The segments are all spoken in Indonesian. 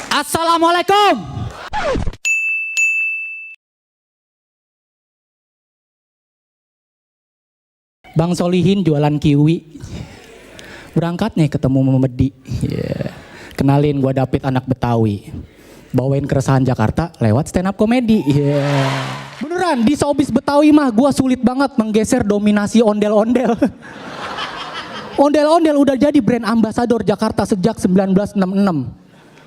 Assalamualaikum. Bang Solihin jualan kiwi. Berangkat nih ketemu Memedi. Yeah. Kenalin gua David anak Betawi. Bawain keresahan Jakarta lewat stand up komedi. Yeah. Beneran di showbiz Betawi mah gua sulit banget menggeser dominasi ondel-ondel. Ondel-ondel udah jadi brand ambasador Jakarta sejak 1966.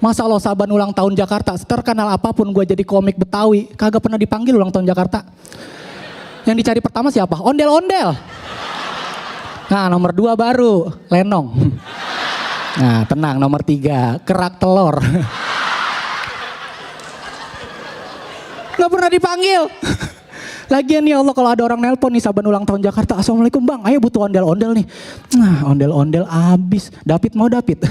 Masa lo saban ulang tahun Jakarta, terkenal apapun gue jadi komik Betawi, kagak pernah dipanggil ulang tahun Jakarta. Yang dicari pertama siapa? Ondel-ondel. Nah nomor 2 baru, Lenong. Nah tenang, nomor 3, kerak telur. Gak pernah dipanggil. Lagian ya Allah kalau ada orang nelpon nih saban ulang tahun Jakarta, Assalamualaikum bang, ayo butuh ondel-ondel nih. Nah ondel-ondel abis, David mau David.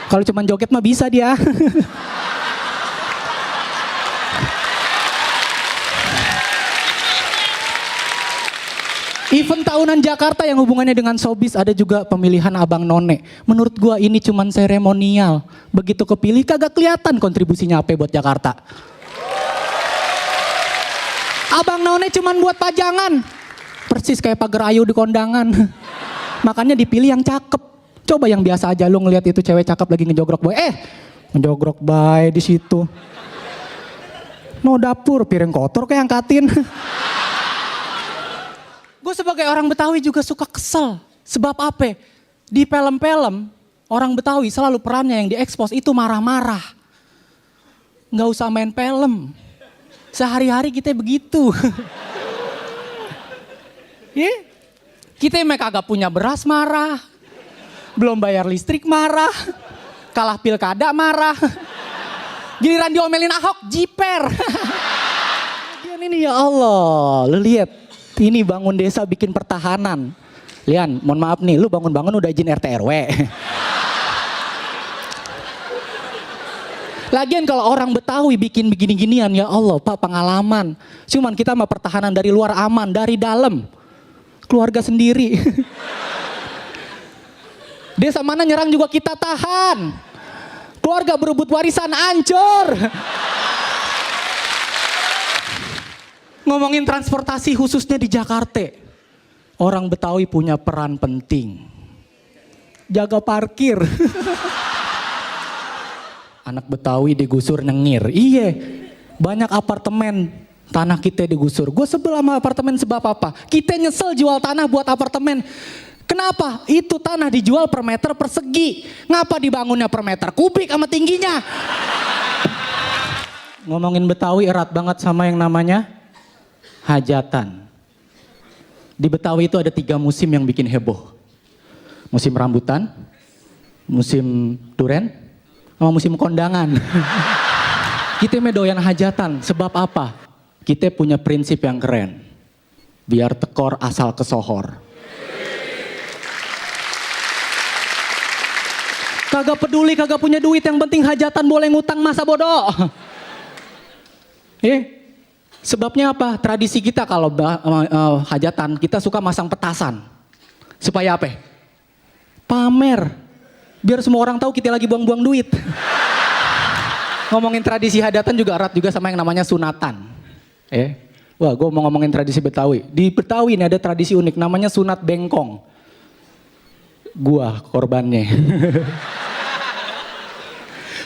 Kalau cuma joget mah bisa dia. Event tahunan Jakarta yang hubungannya dengan showbiz ada juga pemilihan Abang None. Menurut gua ini cuman seremonial. Begitu kepilih kagak kelihatan kontribusinya apa buat Jakarta. Abang None cuman buat pajangan. Persis kayak pagar ayu di kondangan. Makanya dipilih yang cakep. Coba yang biasa aja lu ngelihat itu cewek cakep lagi ngejogrok boy. Ngejogrok bae di situ. No dapur piring kotor kayak angkatin. Gue sebagai orang Betawi juga suka kesel. Sebab apa? Di film-film orang Betawi selalu perannya yang diekspos itu marah-marah. Nggak usah main film. Sehari-hari kita begitu. Kita emang kagak punya beras marah. Belum bayar listrik marah. Kalah pilkada marah. Giliran diomelin Ahok jiper. Bagian ini ya Allah. Lu lihat. Ini bangun desa bikin pertahanan. Lian, mohon maaf nih, lu bangun-bangun udah izin RT RW. Lagian kalau orang Betawi bikin begini-ginian, ya Allah Pak pengalaman. Cuman kita mah pertahanan dari luar aman, dari dalam. Keluarga sendiri. Desa mana nyerang juga kita tahan. Keluarga berebut warisan hancur. Ngomongin transportasi khususnya di Jakarta. Orang Betawi punya peran penting. Jaga parkir. Anak Betawi digusur nyengir. Iya, banyak apartemen tanah kita digusur. Gue sebel sama apartemen sebab apa? Kita nyesel jual tanah buat apartemen. Kenapa? Itu tanah dijual per meter persegi. Ngapa dibangunnya per meter kubik sama tingginya? Ngomongin Betawi erat banget sama yang namanya hajatan. Di Betawi itu ada 3 musim yang bikin heboh. Musim rambutan, musim duren, sama musim kondangan. Kita doyan hajatan, sebab apa? Kita punya prinsip yang keren. Biar tekor asal kesohor. Kagak peduli, kagak punya duit, yang penting hajatan boleh ngutang masa bodoh. Sebabnya apa? Tradisi kita kalau hajatan kita suka masang petasan. Supaya apa? Pamer. Biar semua orang tahu kita lagi buang-buang duit. Ngomongin tradisi hajatan juga erat juga sama yang namanya sunatan. Wah, gue mau ngomongin tradisi Betawi. Di Betawi ini ada tradisi unik namanya sunat bengkong. Gua korbannya.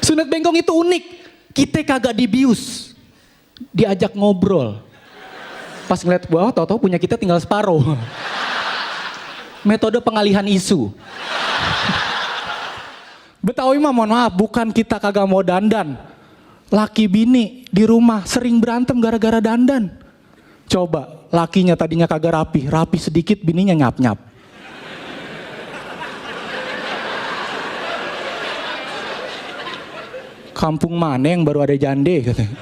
Sunat bengkong itu unik. Kita kagak dibius. Diajak ngobrol. Pas ngeliat bawah tahu-tahu punya kita tinggal separuh. Metode pengalihan isu. Betawi mah mohon maaf, bukan kita kagak mau dandan. Laki bini di rumah sering berantem gara-gara dandan. Coba lakinya tadinya kagak rapi, rapi sedikit bininya nyap-nyap. Kampung mana yang baru ada jande katanya.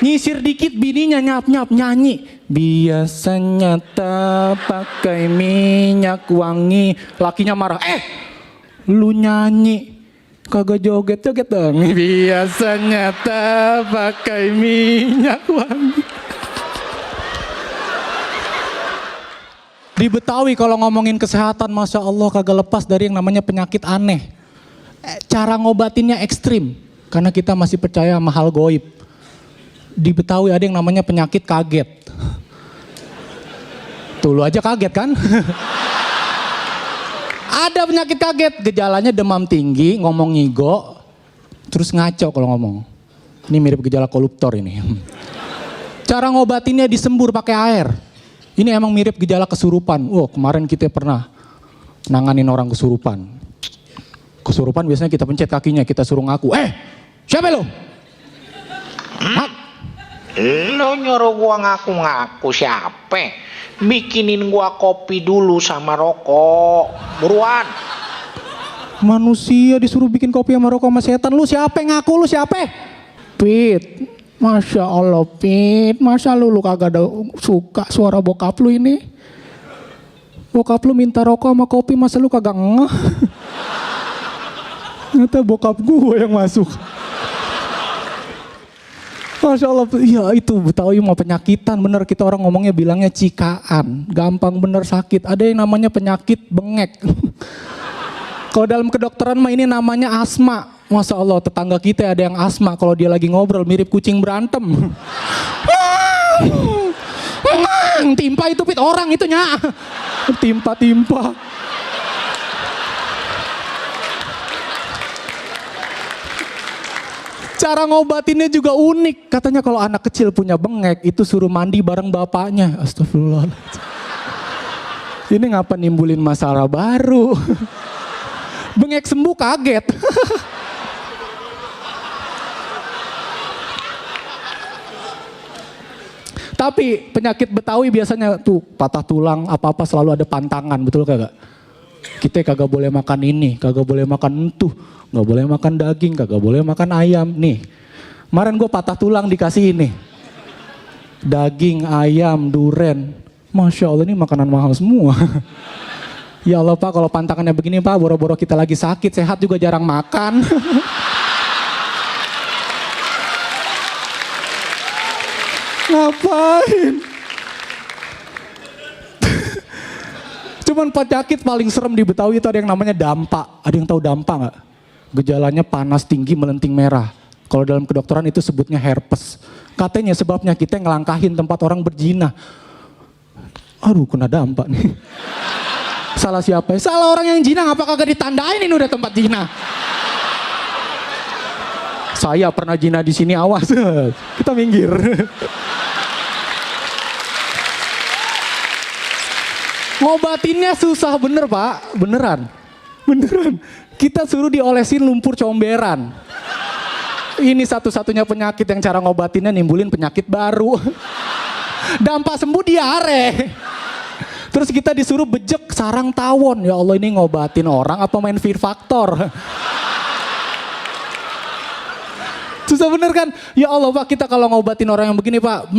Nyisir dikit bininya nyap-nyap nyanyi. Biasanya tak pakai minyak wangi. Lakinya marah. Lu nyanyi. Kagak joget-joget dong. Biasanya tak pakai minyak wangi. Di Betawi kalau ngomongin kesehatan, Masya Allah kagak lepas dari yang namanya penyakit aneh. Cara ngobatinnya ekstrim, karena kita masih percaya sama hal goib. Di Betawi ada yang namanya penyakit kaget. Tuh lu aja kaget kan? Ada penyakit kaget, gejalanya demam tinggi, ngomong ngigo, terus ngaco kalau ngomong. Ini mirip gejala koruptor ini. Cara ngobatinnya disembur pakai air. Ini emang mirip gejala kesurupan. Kemarin kita pernah nanganin orang kesurupan. Kesurupan biasanya kita pencet kakinya, kita suruh ngaku. Siapa lo? Lo nyuruh gua ngaku-ngaku siapa? Bikinin gua kopi dulu sama rokok. Buruan. Manusia disuruh bikin kopi sama rokok sama setan. Lu siapa yang ngaku, lu siapa? Pit, Masya Allah Pit, masa lu kagak ada suka suara bokap lu ini? Bokap lu minta rokok sama kopi, masa lu kagak ngeh? Ternyata bokap gue yang masuk. Masya Allah, iya itu Betawi mau penyakitan bener, kita orang ngomongnya bilangnya cikaan, gampang bener sakit. Ada yang namanya penyakit bengek. Kalau dalam kedokteran mah ini namanya asma. Masya Allah, tetangga kita ada yang asma, kalau dia lagi ngobrol mirip kucing berantem. Timpa itu Pit, orang itu nya. Timpa. Cara ngobatinnya juga unik. Katanya kalau anak kecil punya bengek, itu suruh mandi bareng bapaknya. Astagfirullah. Ini ngapa nimbulin masalah baru? Bengek sembuh kaget. Tapi penyakit Betawi biasanya tuh patah tulang apa-apa selalu ada pantangan, betul kagak? Kita kagak boleh makan ini, kagak boleh makan itu, nggak boleh makan daging, kagak boleh makan ayam. Nih, kemarin gue patah tulang dikasih ini. Daging, ayam, duren. Masya Allah ini makanan mahal semua. Ya Allah Pak, kalau pantangannya begini Pak, boro-boro kita lagi sakit, sehat juga jarang makan. Ngapain? Cuman penyakit paling serem di Betawi itu ada yang namanya dampak. Ada yang tahu dampak nggak? Gejalanya panas tinggi melenting merah. Kalau dalam kedokteran itu sebutnya herpes. Katanya sebabnya kita ngelangkahin tempat orang berzina. Aduh kena dampak nih. Salah siapa? Salah orang yang zina, ngapa kagak ditandain ini udah tempat zina? Saya pernah zina di sini, awas. Kita minggir. Ngobatinnya susah bener Pak, beneran. Kita suruh diolesin lumpur comberan. Ini satu-satunya penyakit yang cara ngobatinnya nimbulin penyakit baru. Dampak sembuh diare. Terus kita disuruh bejek sarang tawon. Ya Allah ini ngobatin orang apa main Fear Factor? Susah bener kan? Ya Allah Pak, kita kalau ngobatin orang yang begini Pak,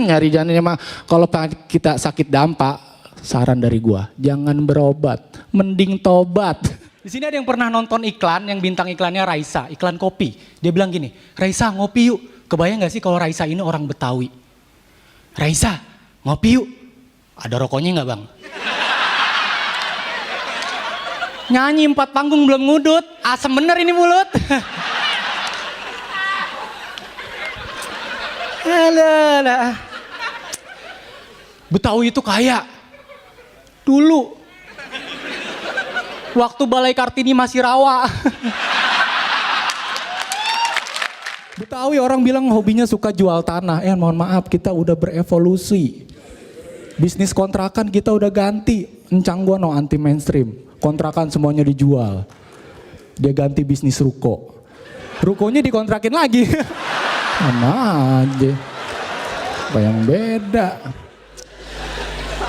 nyari jalannya mah. Kalau kita sakit dampak, saran dari gua, jangan berobat, mending tobat. Di sini ada yang pernah nonton iklan yang bintang iklannya Raisa, iklan kopi. Dia bilang gini, Raisa ngopi yuk. Kebayang gak sih kalau Raisa ini orang Betawi? Raisa ngopi yuk. Ada rokoknya gak bang? Nyanyi 4 panggung belum ngudut, asem bener ini mulut. Alah. Betawi itu kaya. Dulu. Waktu Balai Kartini masih rawa. Betawi orang bilang hobinya suka jual tanah. Mohon maaf kita udah berevolusi. Bisnis kontrakan kita udah ganti. Encang gua no anti mainstream. Kontrakan semuanya dijual. Dia ganti bisnis ruko. Rukonya dikontrakin lagi. Sama aja. Bayang beda.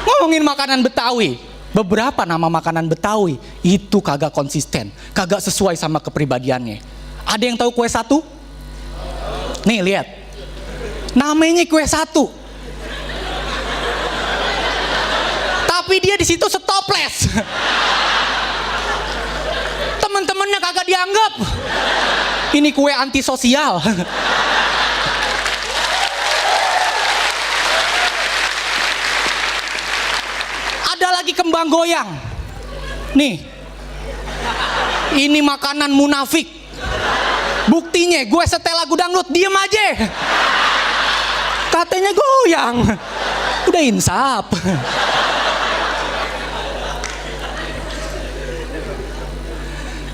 Ngomongin makanan Betawi. Beberapa nama makanan Betawi itu kagak konsisten. Kagak sesuai sama kepribadiannya. Ada yang tahu kue satu? Nih lihat. Namanya kue satu. Tapi dia di situ setoples. Teman-temannya kagak dianggap. Ini kue antisosial. Ada lagi kembang goyang. Nih. Ini makanan munafik. Buktinya gue setel lagu dangdut, diem aja. Katanya goyang. Udah insaf.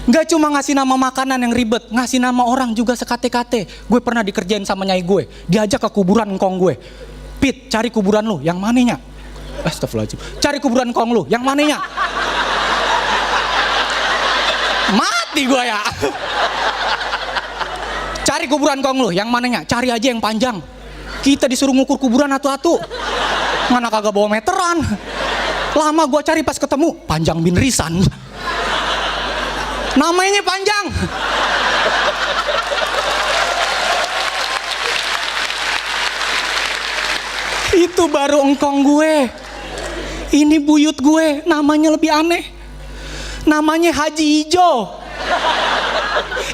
Gak cuma ngasih nama makanan yang ribet, ngasih nama orang juga sekate-kate. Gue pernah dikerjain sama nyai gue, diajak ke kuburan engkong gue. Pit, cari kuburan lu, yang mananya? Astagfirullahaladzim. Cari kuburan engkong lu, yang mananya? Mati gue ya. Cari kuburan engkong lu, yang mananya? Cari aja yang panjang. Kita disuruh ngukur kuburan atu-atu. Mana kagak bawa meteran. Lama gue cari pas ketemu, Panjang bin Risan. Namanya panjang. Itu baru engkong gue. Ini buyut gue, namanya lebih aneh. Namanya Haji Ijo.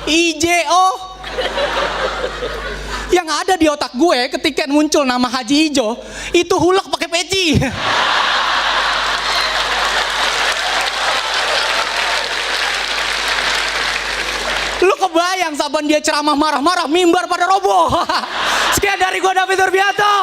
IJO. Yang ada di otak gue ketika muncul nama Haji Ijo, itu hulek pakai peci. Lu kebayang saban dia ceramah marah-marah, mimbar pada roboh. Sekian dari gua, David Urbianto.